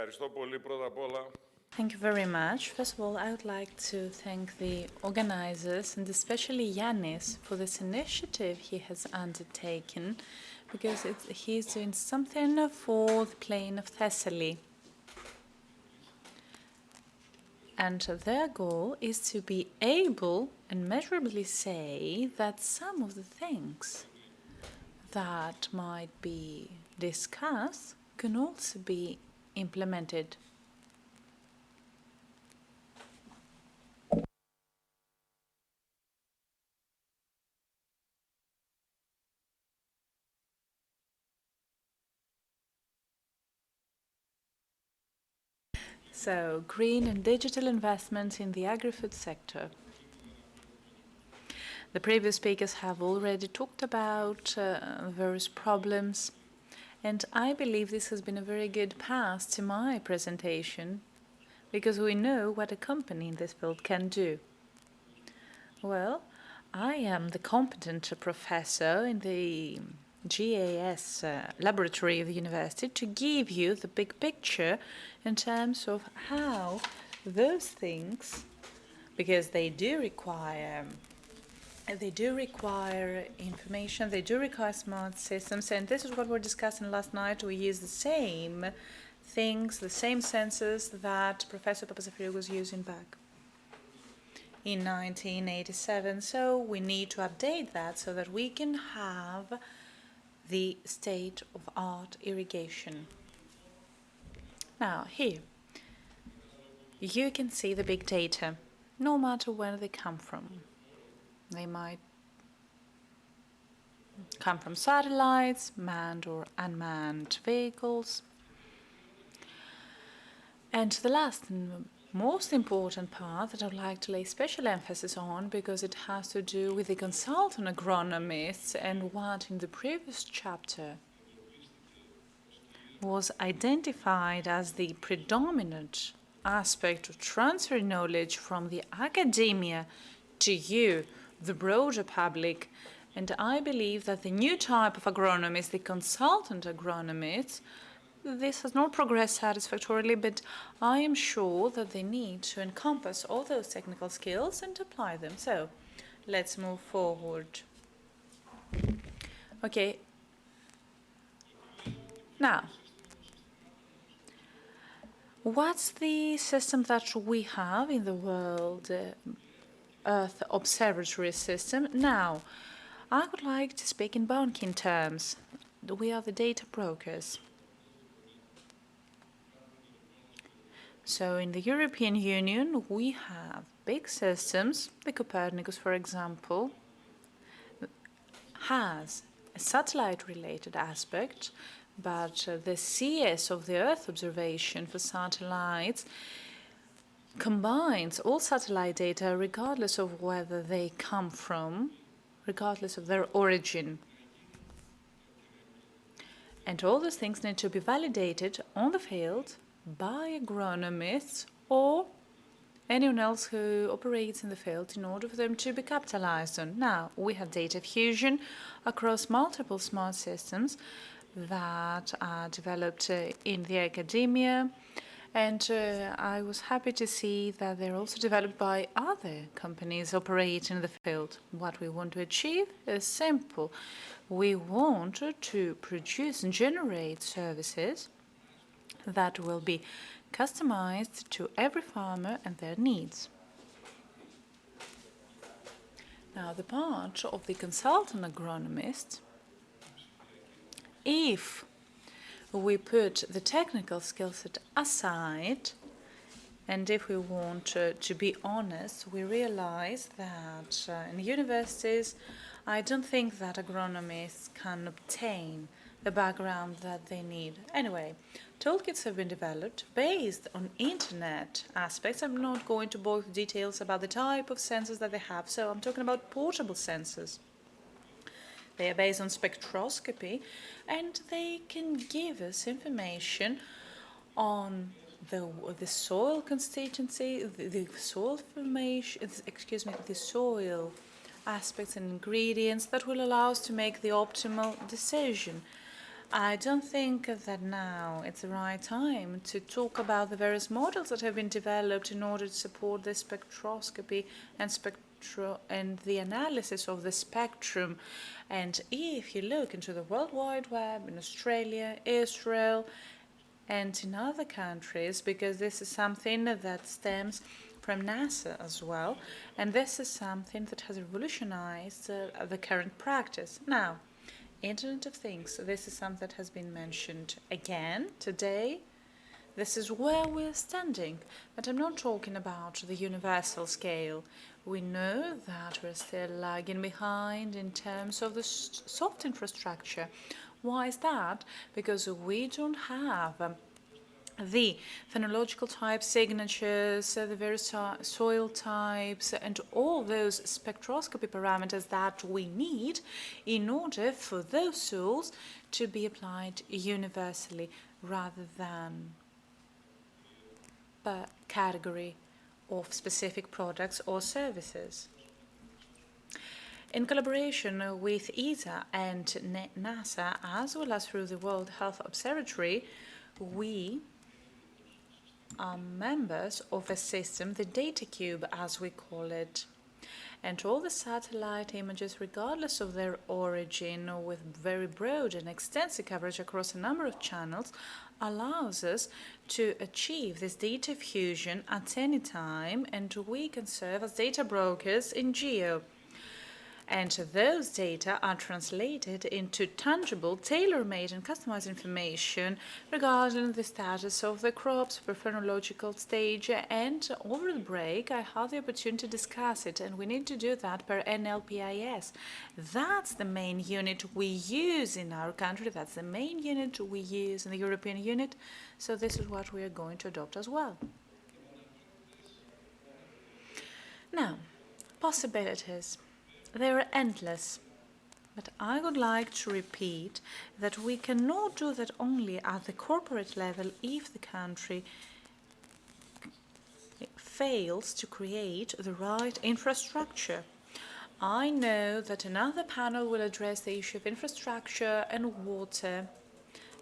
Ευχαριστώ πολύ πρώτα απ' όλα. Thank you very much. First of all, I would like to thank the organizers and especially Yannis for this initiative he has undertaken, because he's doing something for the plain of Thessaly. And their goal is to be able and measurably say that some of the things that might be discussed can also be implemented. So, green and digital investments in the agri-food sector. The previous speakers have already talked about various problems, and I believe this has been a very good path to my presentation, because we know what a company in this field can do. Well, I am the competent professor in the GAS laboratory of the university to give you the big picture in terms of how those things, because they do require information, they do require smart systems, and this is what we're discussing last night. We use the same things, the same sensors that Professor Papazafiriou was using back in 1987. So we need to update that so that we can have the state-of-art irrigation. Now, here, you can see the big data, no matter where they come from. They might come from satellites, manned or unmanned vehicles. And the last and most important part that I would like to lay special emphasis on, because it has to do with the consultant agronomists and what in the previous chapter was identified as the predominant aspect of transferring knowledge from the academia to you, the broader public. And I believe that the new type of agronomists, the consultant agronomists, this has not progressed satisfactorily, but I am sure that they need to encompass all those technical skills and apply them. So let's move forward. Okay. Now, what's the system that we have in the World Earth Observatory system? Now, I would like to speak in banking terms. We are the data brokers. So in the European Union, we have big systems. The Copernicus, for example, has a satellite-related aspect, but the CS of the Earth observation for satellites combines all satellite data regardless of whether they come from, regardless of their origin. And all those things need to be validated on the field by agronomists or anyone else who operates in the field in order for them to be capitalized on. Now, we have data fusion across multiple smart systems that are developed in the academia, and I was happy to see that they're also developed by other companies operating in the field. What we want to achieve is simple. We want to produce and generate services that will be customized to every farmer and their needs. Now, the part of the consultant agronomist, if we put the technical skill set aside, and if we want to be honest, we realize that in universities, I don't think that agronomists can obtain the background that they need. Anyway, toolkits have been developed based on internet aspects. I'm not going to bore with details about the type of sensors that they have, so I'm talking about portable sensors. They are based on spectroscopy, and they can give us information on the soil constituency, the soil formation, the soil aspects and ingredients that will allow us to make the optimal decision. I don't think that now it's the right time to talk about the various models that have been developed in order to support the spectroscopy and the analysis of the spectrum. And if you look into the World Wide Web in Australia, Israel, and in other countries, because this is something that stems from NASA as well, and this is something that has revolutionized the current practice. Now, Internet of Things, this is something that has been mentioned again today. This is where we're standing, but I'm not talking about the universal scale. We know that we're still lagging behind in terms of the soft infrastructure. Why is that? Because we don't have the phenological type signatures, the various soil types, and all those spectroscopy parameters that we need in order for those soils to be applied universally rather than per category of specific products or services. In collaboration with ESA and NASA, as well as through the World Health Observatory, we are members of a system, the data cube as we call it. And all the satellite images, regardless of their origin, with very broad and extensive coverage across a number of channels, allows us to achieve this data fusion at any time, and we can serve as data brokers in geo. And those data are translated into tangible, tailor-made and customized information regarding the status of the crops per phenological stage. And over the break, I had the opportunity to discuss it, and we need to do that per NLPIS. That's the main unit we use in our country. That's the main unit we use in the European unit. So this is what we are going to adopt as well. Now, possibilities. They are endless, but I would like to repeat that we cannot do that only at the corporate level if the country fails to create the right infrastructure. I know that another panel will address the issue of infrastructure and water,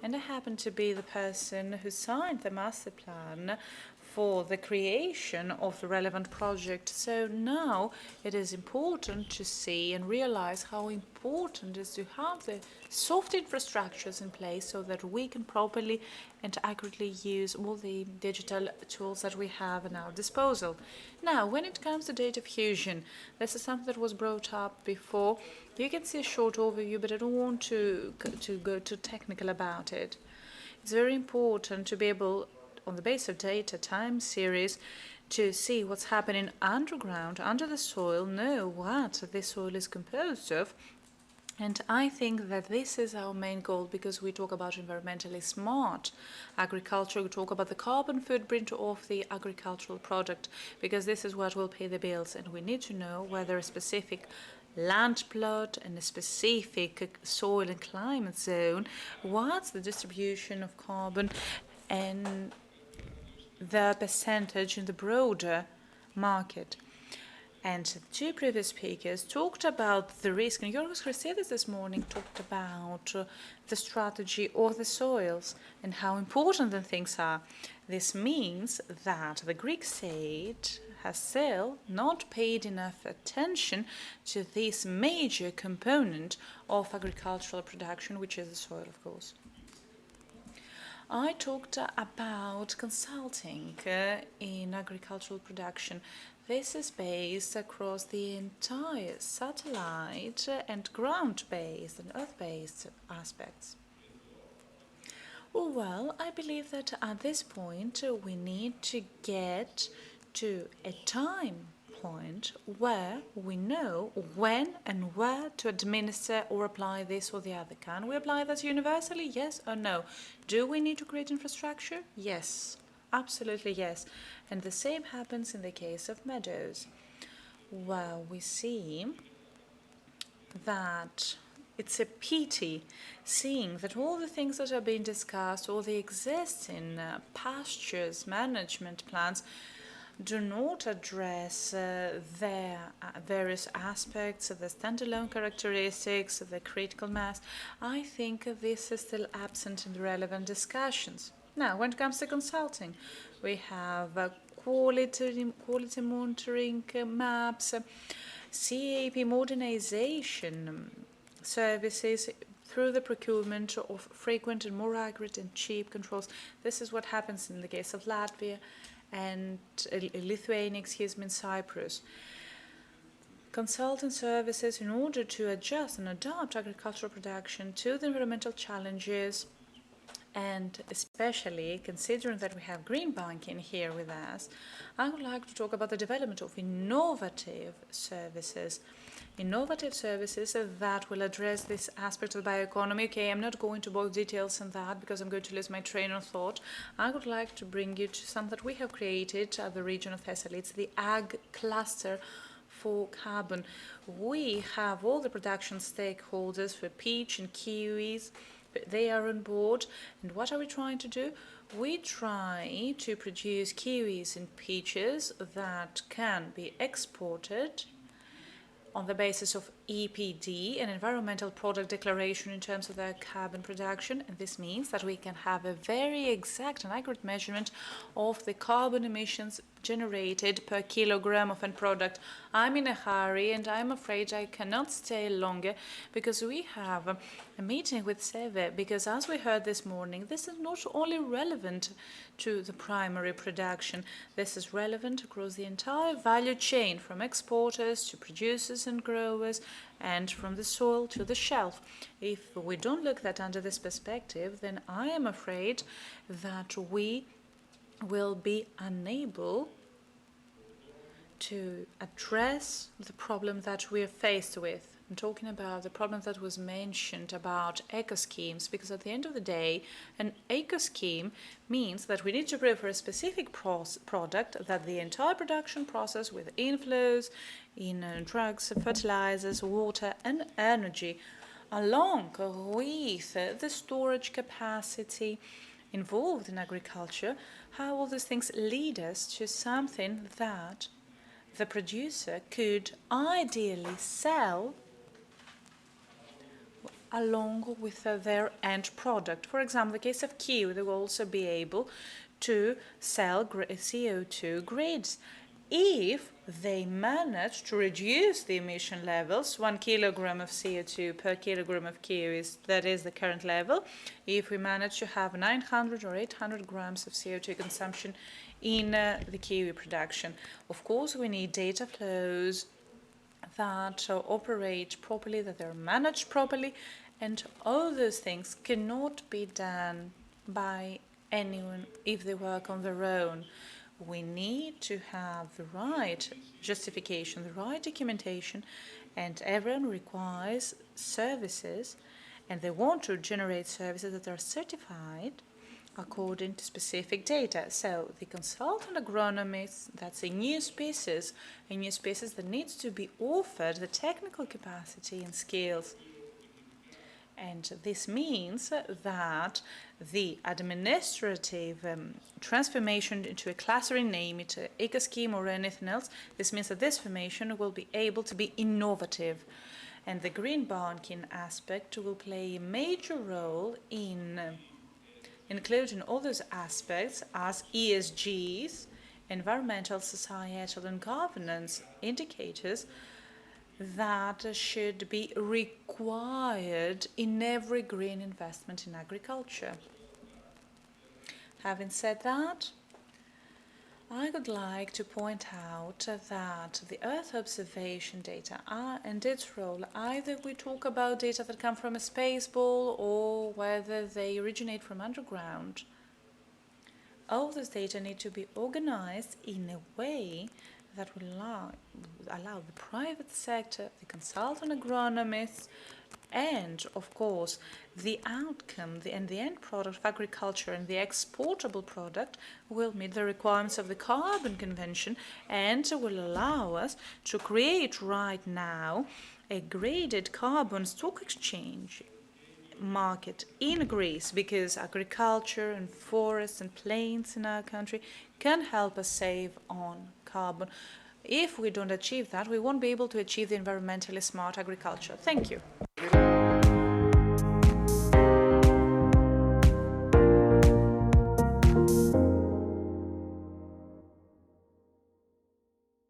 and I happen to be the person who signed the master plan for the creation of the relevant project. So now it is important to see and realize how important it is to have the soft infrastructures in place so that we can properly and accurately use all the digital tools that we have at our disposal. Now, when it comes to data fusion, this is something that was brought up before. You can see a short overview, but I don't want to go too technical about it. It's very important to be able, on the basis of data time series, to see what's happening underground, under the soil, know what this soil is composed of. And I think that this is our main goal, because we talk about environmentally smart agriculture, we talk about the carbon footprint of the agricultural product, because this is what will pay the bills. And we need to know whether a specific land plot and a specific soil and climate zone, what's the distribution of carbon and the percentage in the broader market. And the two previous speakers talked about the risk, and Yorgos Christidis this morning talked about the strategy of the soils and how important the things are. This means that the Greek state has still not paid enough attention to this major component of agricultural production, which is the soil, of course. I talked about consulting in agricultural production. This is based across the entire satellite and ground-based and earth-based aspects. Well, I believe that at this point we need to get to a time point where we know when and where to administer or apply this or the other. Can we apply this universally? Yes or no? Do we need to create infrastructure? Yes, absolutely yes. And the same happens in the case of meadows, where we see that it's a pity seeing that all the things that are being discussed, all the existing pastures management plans, do not address their various aspects, the standalone characteristics, the critical mass, I think this is still absent in the relevant discussions. Now, when it comes to consulting, we have quality monitoring maps, CAP modernization services through the procurement of frequent and more accurate and cheap controls. This is what happens in the case of Latvia and Lithuania, in Cyprus. Consultant services in order to adjust and adapt agricultural production to the environmental challenges, and especially considering that we have green banking here with us, I would like to talk about the development of innovative services that will address this aspect of the bioeconomy. Okay, I'm not going to bore details on that because I'm going to lose my train of thought. I would like to bring you to something that we have created at the region of Thessaly. It's the Ag Cluster for Carbon. We have all the production stakeholders for peach and kiwis. They are on board. And what are we trying to do? We try to produce kiwis and peaches that can be exported on the basis of EPD, an environmental product declaration in terms of their carbon production. And this means that we can have a very exact and accurate measurement of the carbon emissions generated per kilogram of end product. I'm in a hurry and I'm afraid I cannot stay longer because we have a meeting with SEVE, because as we heard this morning, this is not only relevant to the primary production, this is relevant across the entire value chain, from exporters to producers and growers, and from the soil to the shelf. If we don't look at under this perspective, then I am afraid that we will be unable to address the problem that we are faced with. I'm talking about the problem that was mentioned about eco-schemes, because at the end of the day, an eco-scheme means that we need to prepare a specific product that the entire production process with inflows in drugs, fertilizers, water and energy, along with the storage capacity involved in agriculture, how all these things lead us to something that the producer could ideally sell along with their end product. For example, in the case of kiwi, they will also be able to sell CO2 grids. If they manage to reduce the emission levels, 1 kilogram of CO2 per kilogram of kiwis, that is the current level. If we manage to have 900 or 800 grams of CO2 consumption in the kiwi production. Of course, we need data flows that operate properly, that they're managed properly, and all those things cannot be done by anyone if they work on their own. We need to have the right justification, the right documentation, and everyone requires services, and they want to generate services that are certified according to specific data. So the consultant agronomist, that's a new species that needs to be offered the technical capacity and skills. And this means that the administrative transformation into a clustering, name it an eco-scheme or anything else, this means that this formation will be able to be innovative. And the green banking aspect will play a major role in including all those aspects as ESGs, environmental, societal and governance indicators that should be required in every green investment in agriculture. Having said that, I would like to point out that the Earth observation data and its role, either we talk about data that come from a space ball or whether they originate from underground, all those data need to be organized in a way that will allow the private sector, the consultant agronomists, and of course the outcome and the end product of agriculture and the exportable product will meet the requirements of the Carbon Convention and will allow us to create right now a graded carbon stock exchange, market in Greece, because agriculture and forests and plains in our country can help us save on carbon. If we don't achieve that, we won't be able to achieve the environmentally smart agriculture. Thank you.